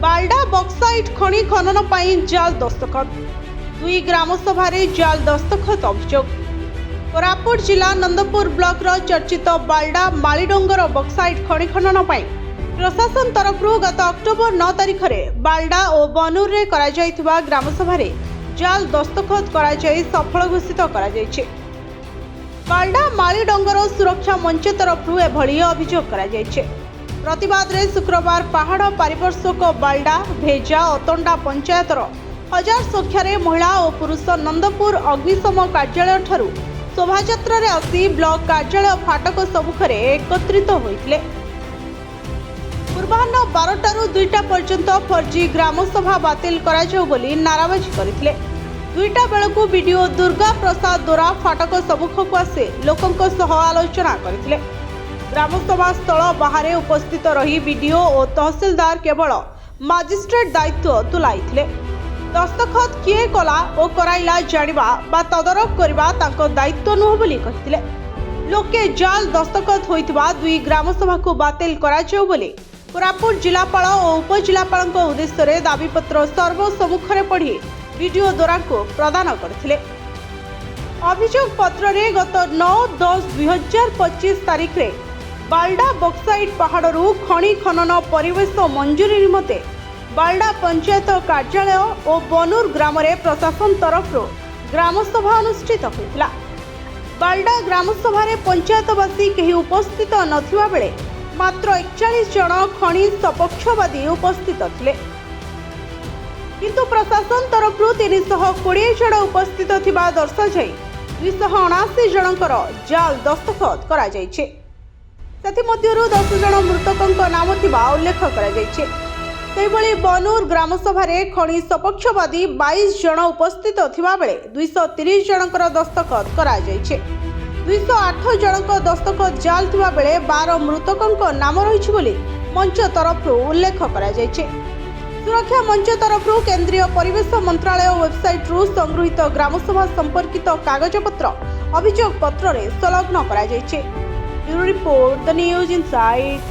बाल्डा bauxite खଣି खनन ପାଇଁ ଜାଲ ଦସ୍ତଖତ। ଦୁଇ ଗ୍ରାମସଭାରେ ଜାଲ ଦସ୍ତଖତ ଅଭିଯୋଗ। କୋରାପୁଟ ଜିଲ୍ଲା ନନ୍ଦପୁର ବ୍ଲକର ଚର୍ଚ୍ଚିତ ବାଲ୍ଡା ମାଳିଡଙ୍ଗର ବକ୍ସାଇଟ୍ ଖଣି ଖନନ ପାଇଁ ପ୍ରଶାସନ ତରଫରୁ ଗତ ଅକ୍ଟୋବର 9 ତାରିଖରେ ବାଲ୍ଡା ଓ ବନୁରରେ କରାଯାଇଥିବା ଗ୍ରାମସଭାରେ ଜାଲ ଦସ୍ତଖତ କରାଯାଇ ସଫଳ ଘୋଷିତ କରାଯାଇଛି। ବାଲ୍ଡା ମାଳିଡଙ୍ଗର ସୁରକ୍ଷା ମଞ୍ଚ ତରଫରୁ ଏଭଳି ଅଭିଯୋଗ କରାଯାଇଛି। ପ୍ରତିବାଦରେ ଶୁକ୍ରବାର ପାହାଡ଼ ପାରିପାର୍ଶ୍ୱିକ ବାଲ୍ଡା ଭେଜା ଅତଣ୍ଡା ପଞ୍ଚାୟତର 1000 ସଂଖ୍ୟାରେ ମହିଳା ଓ ପୁରୁଷ ନନ୍ଦପୁର ଅଗ୍ନିଶମ କାର୍ଯ୍ୟାଳୟ ଠାରୁ ଶୋଭାଯାତ୍ରାରେ ଆସି ବ୍ଲକ କାର୍ଯ୍ୟାଳୟ ଫାଟକ ସମ୍ମୁଖରେ ଏକତ୍ରିତ ହୋଇଥିଲେ। ପୂର୍ବାହ୍ନ 12ଟାରୁ 2ଟା ପର୍ଯ୍ୟନ୍ତ ଫର୍ଜି ଗ୍ରାମସଭା ବାତିଲ କରାଯାଉ ବୋଲି ନାରାବାଜି କରିଥିଲେ। 2ଟା ବେଳକୁ ବିଡିଓ ଦୁର୍ଗା ପ୍ରସାଦ ଦୋରା ଫାଟକ ସମ୍ମୁଖକୁ ଆସି ଲୋକଙ୍କ ସହ ଆଲୋଚନା କରିଥିଲେ। ଗ୍ରାମସଭା ସ୍ଥଳ ବାହାରେ ଉପସ୍ଥିତ ରହି ବିଡିଓ ଓ ତହସିଲଦାର କେବଳ ମାଜିଷ୍ଟ୍ରେଟ ଦାୟିତ୍ୱ ତୁଲାଇଥିଲେ। ଦସ୍ତଖତ କିଏ କଲା ଓ କରାଇଲା ଜାଣିବା ବା ତଦାରଖ କରିବା ତାଙ୍କ ଦାୟିତ୍ୱ ନୁହେଁ ବୋଲି କହିଥିଲେ। ଲୋକେ ଜାଲ ଦସ୍ତଖତ ହୋଇଥିବା 2 ଗ୍ରାମସଭାକୁ ବାତିଲ କରାଯାଉ ବୋଲି କୋରାପୁଟ ଜିଲ୍ଲାପାଳ ଓ ଉପଜିଲ୍ଲାପାଳଙ୍କ ଉଦ୍ଦେଶ୍ୟରେ ଦାବିପତ୍ର ସର୍ବସମ୍ମୁଖରେ ପଢ଼ି ବିଡିଓ ଦୋରାଙ୍କୁ ପ୍ରଦାନ କରିଥିଲେ। ଅଭିଯୋଗ ପତ୍ରରେ ଗତ 9/10/2025 ତାରିଖରେ ବାଲ୍ଡା ବକ୍ସାଇଟ୍ ପାହାଡ଼ରୁ ଖଣି ଖନନ ପରିବେଶ ମଞ୍ଜୁରୀ ନିମନ୍ତେ ବାଲ୍ଡା ପଞ୍ଚାୟତ କାର୍ଯ୍ୟାଳୟ ଓ ବନୁର ଗ୍ରାମରେ ପ୍ରଶାସନ ତରଫରୁ ଗ୍ରାମସଭା ଅନୁଷ୍ଠିତ ହୋଇଥିଲା। ବାଲ୍ଡା ଗ୍ରାମସଭାରେ ପଞ୍ଚାୟତବାସୀ କେହି ଉପସ୍ଥିତ ନଥିବା ବେଳେ ମାତ୍ର 41 ଜଣ ଖଣି ସପକ୍ଷବାଦୀ ଉପସ୍ଥିତ ଥିଲେ। କିନ୍ତୁ ପ୍ରଶାସନ ତରଫରୁ 320 ଜଣ ଉପସ୍ଥିତ ଥିବା ଦର୍ଶାଯାଇ 279 ଜଣଙ୍କର ଜାଲ ଦସ୍ତଖତ କରାଯାଇଛି। ସେଥିମଧ୍ୟରୁ 10 ଜଣ ମୃତକଙ୍କ ନାମ ଥିବା ଉଲ୍ଲେଖ କରାଯାଇଛି। ସେହିଭଳି ବନୁର ଗ୍ରାମସଭାରେ ଖଣି ସପକ୍ଷବାଦୀ 22 ଜଣ ଉପସ୍ଥିତ ଥିବା ବେଳେ 230 ଜଣଙ୍କର ଦସ୍ତଖତ କରାଯାଇଛି। 208 ଜଣଙ୍କ ଦସ୍ତଖତ ଜାଲ ଥିବା ବେଳେ 12 ମୃତକଙ୍କ ନାମ ରହିଛି ବୋଲି ମଞ୍ଚ ତରଫରୁ ଉଲ୍ଲେଖ କରାଯାଇଛି। ସୁରକ୍ଷା ମଞ୍ଚ ତରଫରୁ କେନ୍ଦ୍ରୀୟ ପରିବେଶ ମନ୍ତ୍ରାଳୟ ୱେବସାଇଟ୍ରୁ ସଂଗୃହୀତ ଗ୍ରାମସଭା ସମ୍ପର୍କିତ କାଗଜପତ୍ର ଅଭିଯୋଗ ପତ୍ରରେ ସଂଲଗ୍ନ କରାଯାଇଛି। ବ୍ୟୁରୋ ରିପୋର୍ଟ, ଦ ନ୍ୟୁଜ୍ ଇନସାଇଟ୍।